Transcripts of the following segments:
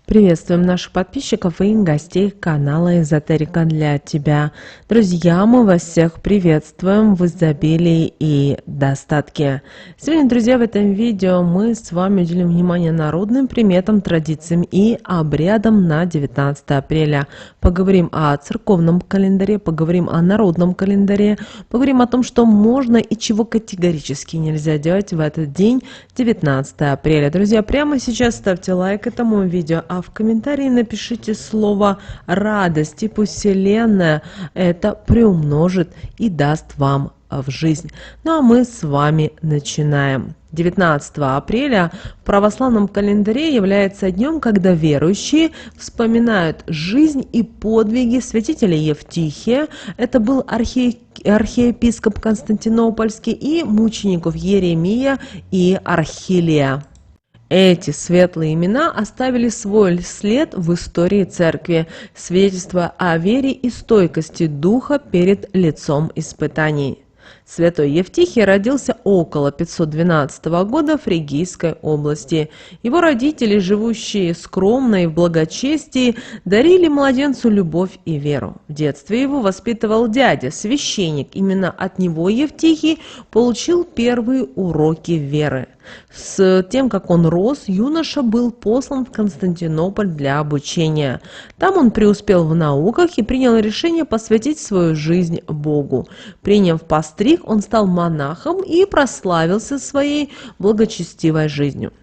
Приветствуем наших подписчиков и гостей канала Эзотерика для тебя. Друзья, мы вас всех приветствуем в изобилии и достатке. Сегодня, друзья, в этом видео мы с вами уделим внимание народным приметам, традициям и обрядам на 19 апреля. Поговорим о церковном календаре, поговорим о народном календаре, поговорим о том, что можно и чего категорически нельзя делать в этот день, 19 апреля. Друзья, прямо сейчас ставьте лайк этому видео, а в комментарии напишите слово «радость», и пусть Вселенная это приумножит и даст вам в жизнь. Ну а мы с вами начинаем. 19 апреля в православном календаре является днем, когда верующие вспоминают жизнь и подвиги святителя Евтихия. Это был архиепископ Константинопольский, и мучеников Еремия и Архилия. Эти светлые имена оставили свой след в истории церкви, свидетельство о вере и стойкости духа перед лицом испытаний. Святой Евтихий родился около 512 года в Фригийской области. Его родители, живущие скромно и в благочестии, дарили младенцу любовь и веру. В детстве его воспитывал дядя, священник. Именно от него Евтихий получил первые уроки веры. С тем, как он рос, юноша был послан в Константинополь для обучения. Там он преуспел в науках и принял решение посвятить свою жизнь Богу. Приняв постриг, он стал монахом и прославился своей благочестивой жизнью.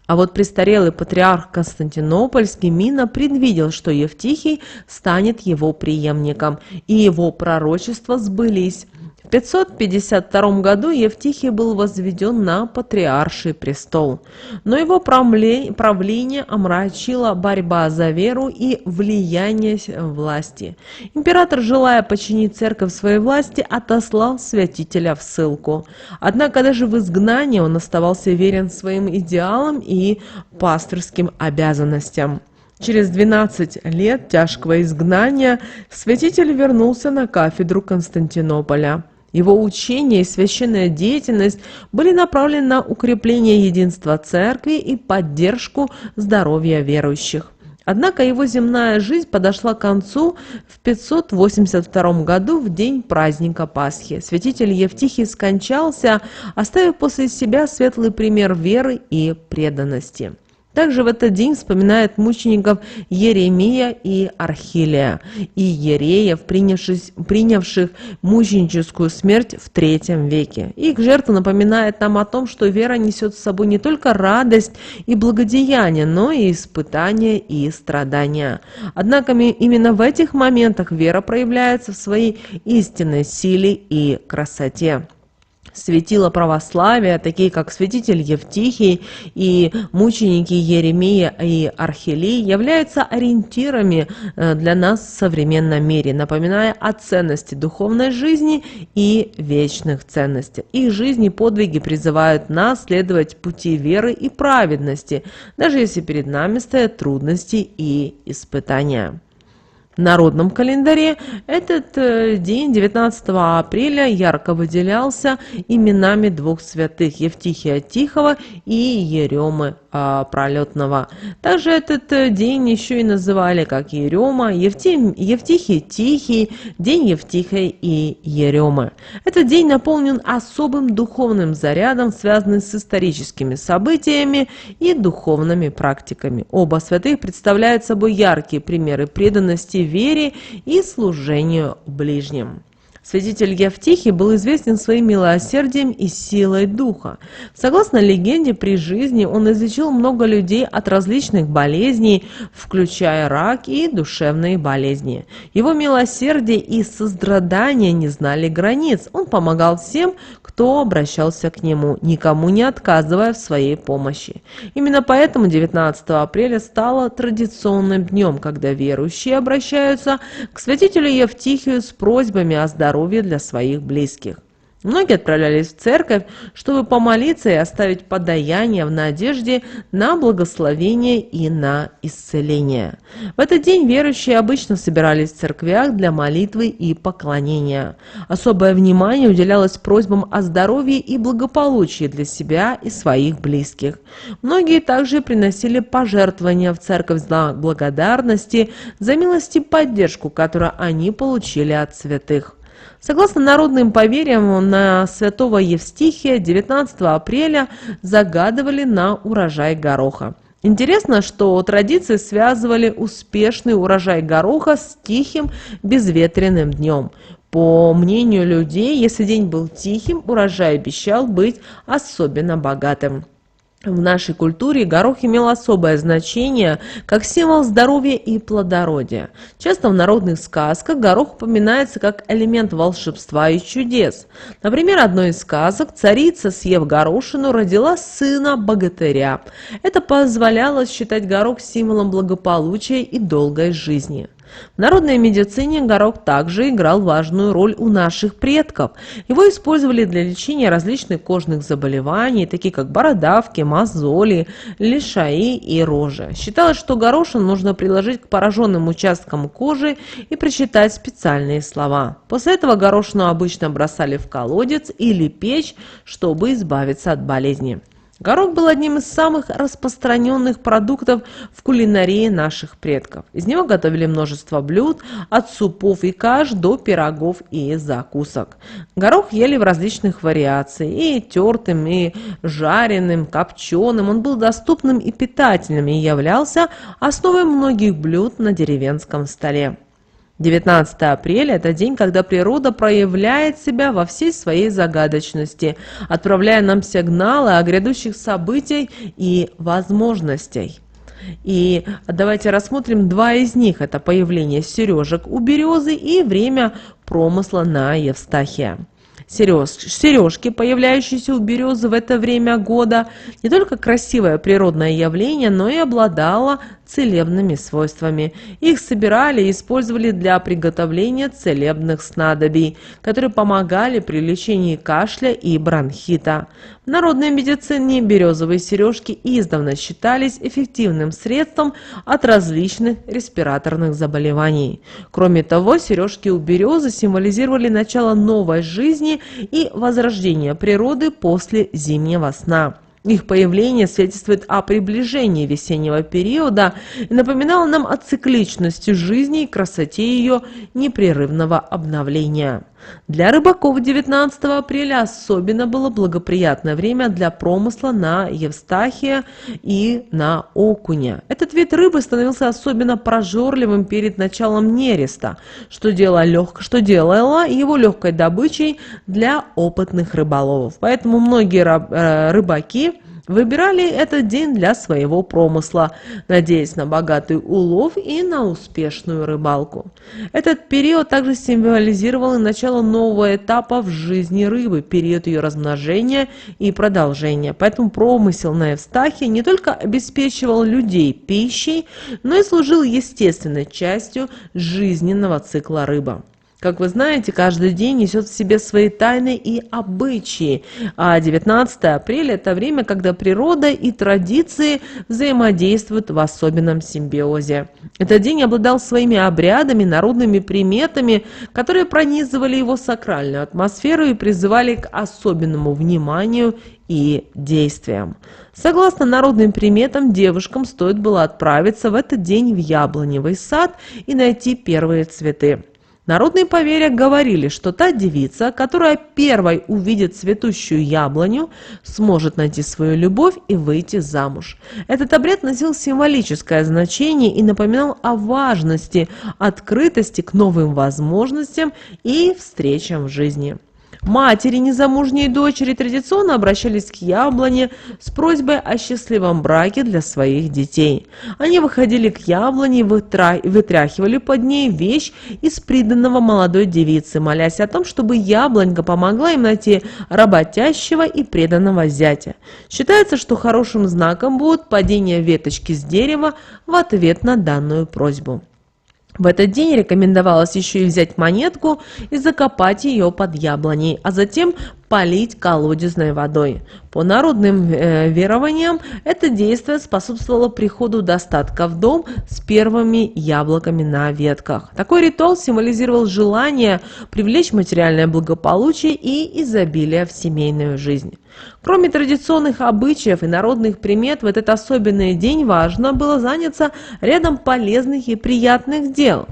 А вот престарелый патриарх Константинопольский Мина предвидел, что Евтихий станет его преемником, и его пророчества сбылись. В 552 году Евтихий был возведен на патриарший престол, но его правление омрачила борьба за веру и влияние власти. Император, желая подчинить церковь своей власти, отослал святителя в ссылку. Однако даже в изгнании он оставался верен своим идеалам и пастырским обязанностям. Через 12 лет тяжкого изгнания святитель вернулся на кафедру Константинополя. Его учение и священная деятельность были направлены на укрепление единства церкви и поддержку здоровья верующих. Однако его земная жизнь подошла к концу в 582 году, в день праздника Пасхи. Святитель Евтихий скончался, оставив после себя светлый пример веры и преданности. Также в этот день вспоминают мучеников Еремия и Архилия, и иереев, принявших мученическую смерть в III веке. Их жертва напоминает нам о том, что вера несет с собой не только радость и благодеяние, но и испытания и страдания. Однако именно в этих моментах вера проявляется в своей истинной силе и красоте. Светила православия, такие как святитель Евтихий и мученики Еремия и Архилий, являются ориентирами для нас в современном мире, напоминая о ценности духовной жизни и вечных ценностях. Их жизни и подвиги призывают нас следовать пути веры и праведности, даже если перед нами стоят трудности и испытания. В народном календаре этот день, 19 апреля, ярко выделялся именами двух святых – Евтихия Тихого и Еремы Пролетного. Также этот день еще и называли как Ерема, Евтихий Тихий, День Евтихия и Еремы. Этот день наполнен особым духовным зарядом, связанным с историческими событиями и духовными практиками. Оба святых представляют собой яркие примеры преданности вере и служению ближним. Святитель Евтихий был известен своим милосердием и силой духа. Согласно легенде, при жизни он излечил много людей от различных болезней, включая рак и душевные болезни. Его милосердие и сострадание не знали границ. Он помогал всем, кто обращался к нему, никому не отказывая в своей помощи. Именно поэтому 19 апреля стало традиционным днем, когда верующие обращаются к святителю Евтихию с просьбами о здоровье для своих близких. Многие отправлялись в церковь, чтобы помолиться и оставить подаяние в надежде на благословение и на исцеление. В этот день верующие обычно собирались в церквях для молитвы и поклонения. Особое внимание уделялось просьбам о здоровье и благополучии для себя и своих близких. Многие также приносили пожертвования в церковь в знак благодарности за милость и поддержку, которую они получили от святых. Согласно народным поверьям, на святого Евстихия 19 апреля загадывали на урожай гороха. Интересно, что традиции связывали успешный урожай гороха с тихим безветренным днем. По мнению людей, если день был тихим, урожай обещал быть особенно богатым. В нашей культуре горох имел особое значение как символ здоровья и плодородия. Часто в народных сказках горох упоминается как элемент волшебства и чудес. Например, одной из сказок царица, съев горошину, родила сына-богатыря. Это позволяло считать горох символом благополучия и долгой жизни. В народной медицине горох также играл важную роль у наших предков. Его использовали для лечения различных кожных заболеваний, такие как бородавки, мозоли, лишаи и рожи. Считалось, что горошину нужно приложить к пораженным участкам кожи и прочитать специальные слова. После этого горошину обычно бросали в колодец или печь, чтобы избавиться от болезни. Горох был одним из самых распространенных продуктов в кулинарии наших предков. Из него готовили множество блюд, от супов и каш до пирогов и закусок. Горох ели в различных вариациях, и тертым, и жареным, копченым. Он был доступным и питательным, и являлся основой многих блюд на деревенском столе. 19 апреля – это день, когда природа проявляет себя во всей своей загадочности, отправляя нам сигналы о грядущих событиях и возможностях. И давайте рассмотрим два из них. Это появление сережек у березы и время промысла на Евстахия. Сережки, появляющиеся у березы в это время года, не только красивое природное явление, но и обладало целебными свойствами. Их собирали и использовали для приготовления целебных снадобий, которые помогали при лечении кашля и бронхита. В народной медицине березовые сережки издавна считались эффективным средством от различных респираторных заболеваний. Кроме того, сережки у березы символизировали начало новой жизни и возрождение природы после зимнего сна. Их появление свидетельствует о приближении весеннего периода и напоминало нам о цикличности жизни и красоте ее непрерывного обновления. Для рыбаков 19 апреля особенно было благоприятное время для промысла на Евстахия и на окуня. Этот вид рыбы становился особенно прожорливым перед началом нереста, что делало его легкой добычей для опытных рыболовов. Поэтому многие рыбаки выбирали этот день для своего промысла, надеясь на богатый улов и на успешную рыбалку. Этот период также символизировал и начало нового этапа в жизни рыбы, период ее размножения и продолжения. Поэтому промысел на Евстахии не только обеспечивал людей пищей, но и служил естественной частью жизненного цикла рыбы. Как вы знаете, каждый день несет в себе свои тайны и обычаи, а 19 апреля – это время, когда природа и традиции взаимодействуют в особенном симбиозе. Этот день обладал своими обрядами, народными приметами, которые пронизывали его сакральную атмосферу и призывали к особенному вниманию и действиям. Согласно народным приметам, девушкам стоит было отправиться в этот день в яблоневый сад и найти первые цветы. Народные поверья говорили, что та девица, которая первой увидит цветущую яблоню, сможет найти свою любовь и выйти замуж. Этот обряд носил символическое значение и напоминал о важности открытости к новым возможностям и встречам в жизни. Матери незамужней дочери традиционно обращались к яблоне с просьбой о счастливом браке для своих детей. Они выходили к яблоне и вытряхивали под ней вещь из приданного молодой девицы, молясь о том, чтобы яблонька помогла им найти работящего и преданного зятя. Считается, что хорошим знаком будет падение веточки с дерева в ответ на данную просьбу. В этот день рекомендовалось еще и взять монетку и закопать ее под яблоней, а затем полить колодезной водой. По народным верованиям, это действие способствовало приходу достатка в дом с первыми яблоками на ветках. Такой ритуал символизировал желание привлечь материальное благополучие и изобилие в семейную жизнь. Кроме традиционных обычаев и народных примет, в этот особенный день важно было заняться рядом полезных и приятных дел.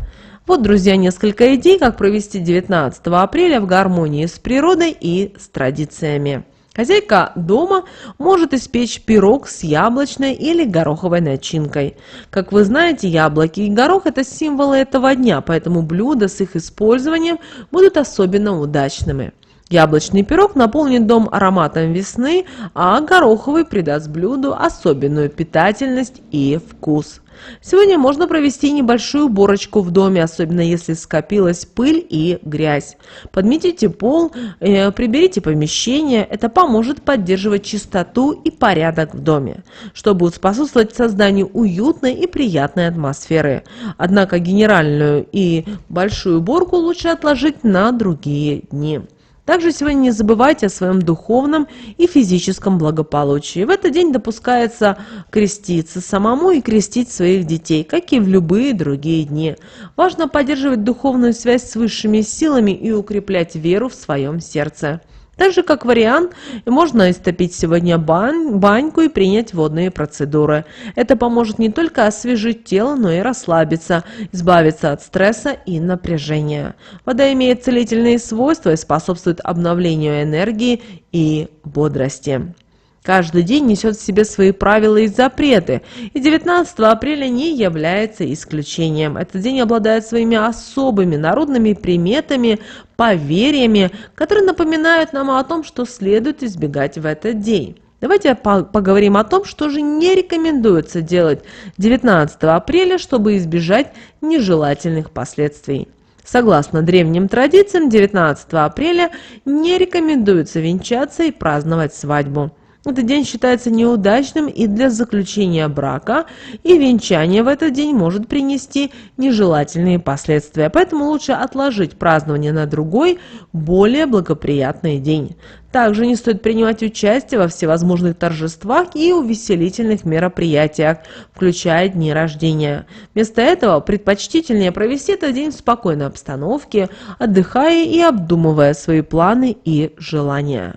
Вот, друзья, несколько идей, как провести 19 апреля в гармонии с природой и с традициями. Хозяйка дома может испечь пирог с яблочной или гороховой начинкой. Как вы знаете, яблоки и горох – это символы этого дня, поэтому блюда с их использованием будут особенно удачными. Яблочный пирог наполнит дом ароматом весны, а гороховый придаст блюду особенную питательность и вкус. Сегодня можно провести небольшую уборочку в доме, особенно если скопилась пыль и грязь. Подметите пол, приберите помещение. Это поможет поддерживать чистоту и порядок в доме, чтобы способствовать созданию уютной и приятной атмосферы. Однако генеральную и большую уборку лучше отложить на другие дни. Также сегодня не забывайте о своем духовном и физическом благополучии. В этот день допускается креститься самому и крестить своих детей, как и в любые другие дни. Важно поддерживать духовную связь с высшими силами и укреплять веру в своем сердце. Также, как вариант, можно истопить сегодня баньку и принять водные процедуры. Это поможет не только освежить тело, но и расслабиться, избавиться от стресса и напряжения. Вода имеет целительные свойства и способствует обновлению энергии и бодрости. Каждый день несет в себе свои правила и запреты, и 19 апреля не является исключением. Этот день обладает своими особыми народными приметами, поверьями, которые напоминают нам о том, что следует избегать в этот день. Давайте поговорим о том, что же не рекомендуется делать 19 апреля, чтобы избежать нежелательных последствий. Согласно древним традициям, 19 апреля не рекомендуется венчаться и праздновать свадьбу. Этот день считается неудачным и для заключения брака, и венчание в этот день может принести нежелательные последствия. Поэтому лучше отложить празднование на другой, более благоприятный день. Также не стоит принимать участие во всевозможных торжествах и увеселительных мероприятиях, включая дни рождения. Вместо этого предпочтительнее провести этот день в спокойной обстановке, отдыхая и обдумывая свои планы и желания.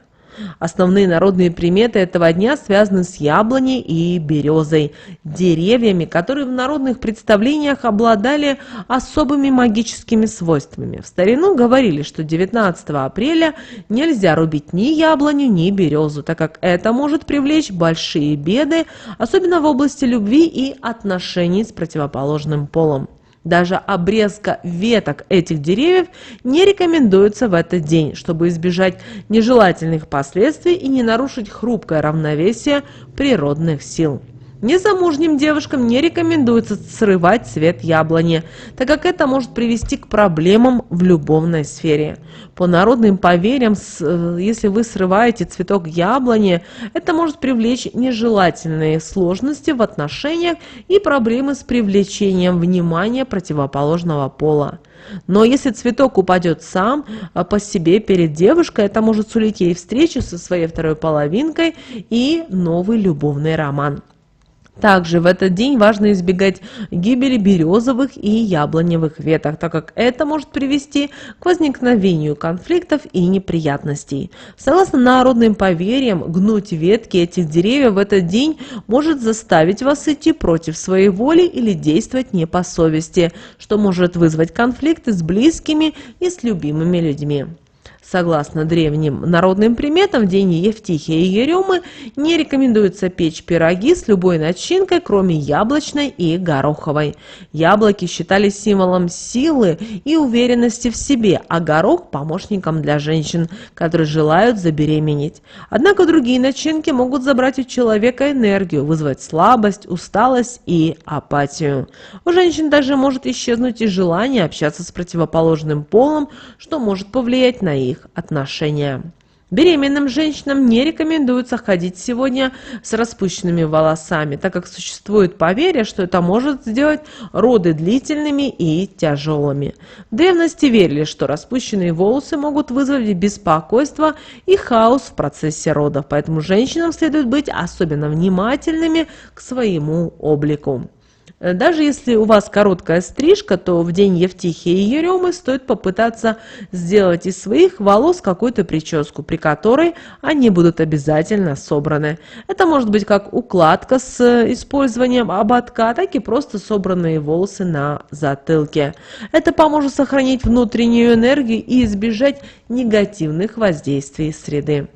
Основные народные приметы этого дня связаны с яблоней и березой, деревьями, которые в народных представлениях обладали особыми магическими свойствами. В старину говорили, что 19 апреля нельзя рубить ни яблоню, ни березу, так как это может привлечь большие беды, особенно в области любви и отношений с противоположным полом. Даже обрезка веток этих деревьев не рекомендуется в этот день, чтобы избежать нежелательных последствий и не нарушить хрупкое равновесие природных сил. Незамужним девушкам не рекомендуется срывать цвет яблони, так как это может привести к проблемам в любовной сфере. По народным поверьям, если вы срываете цветок яблони, это может привлечь нежелательные сложности в отношениях и проблемы с привлечением внимания противоположного пола. Но если цветок упадет сам по себе перед девушкой, это может сулить ей встречу со своей второй половинкой и новый любовный роман. Также в этот день важно избегать гибели березовых и яблоневых веток, так как это может привести к возникновению конфликтов и неприятностей. Согласно народным поверьям, гнуть ветки этих деревьев в этот день может заставить вас идти против своей воли или действовать не по совести, что может вызвать конфликты с близкими и с любимыми людьми. Согласно древним народным приметам, в день Евтихия и Еремы не рекомендуется печь пироги с любой начинкой, кроме яблочной и гороховой. Яблоки считались символом силы и уверенности в себе, а горох – помощником для женщин, которые желают забеременеть. Однако другие начинки могут забрать у человека энергию, вызвать слабость, усталость и апатию. У женщин даже может исчезнуть и желание общаться с противоположным полом, что может повлиять на их отношения. Беременным женщинам не рекомендуется ходить сегодня с распущенными волосами, так как существует поверье, что это может сделать роды длительными и тяжелыми. В древности верили, что распущенные волосы могут вызвать беспокойство и хаос в процессе родов, поэтому женщинам следует быть особенно внимательными к своему облику. Даже если у вас короткая стрижка, то в день Евтихии и Еремы стоит попытаться сделать из своих волос какую-то прическу, при которой они будут обязательно собраны. Это может быть как укладка с использованием ободка, так и просто собранные волосы на затылке. Это поможет сохранить внутреннюю энергию и избежать негативных воздействий среды.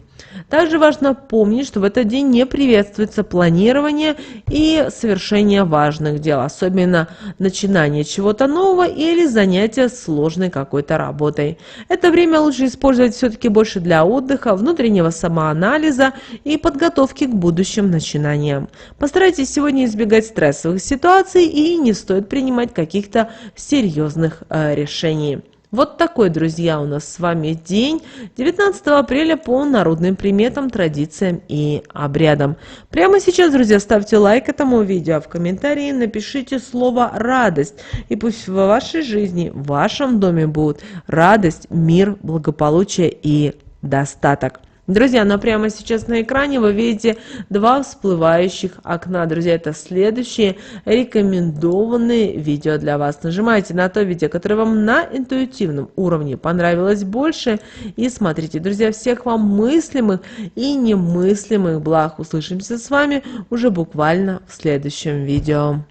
Также важно помнить, что в этот день не приветствуется планирование и совершение важных дел, особенно начинание чего-то нового или занятие сложной какой-то работой. Это время лучше использовать все-таки больше для отдыха, внутреннего самоанализа и подготовки к будущим начинаниям. Постарайтесь сегодня избегать стрессовых ситуаций и не стоит принимать каких-то серьезных решений. Вот такой, друзья, у нас с вами день 19 апреля по народным приметам, традициям и обрядам. Прямо сейчас, друзья, ставьте лайк этому видео, а в комментарии напишите слово «радость». И пусть в вашей жизни, в вашем доме будут радость, мир, благополучие и достаток. Друзья, но прямо сейчас на экране вы видите два всплывающих окна. Друзья, это следующие рекомендованные видео для вас. Нажимайте на то видео, которое вам на интуитивном уровне понравилось больше. И смотрите, друзья, всех вам мыслимых и немыслимых благ. Услышимся с вами уже буквально в следующем видео.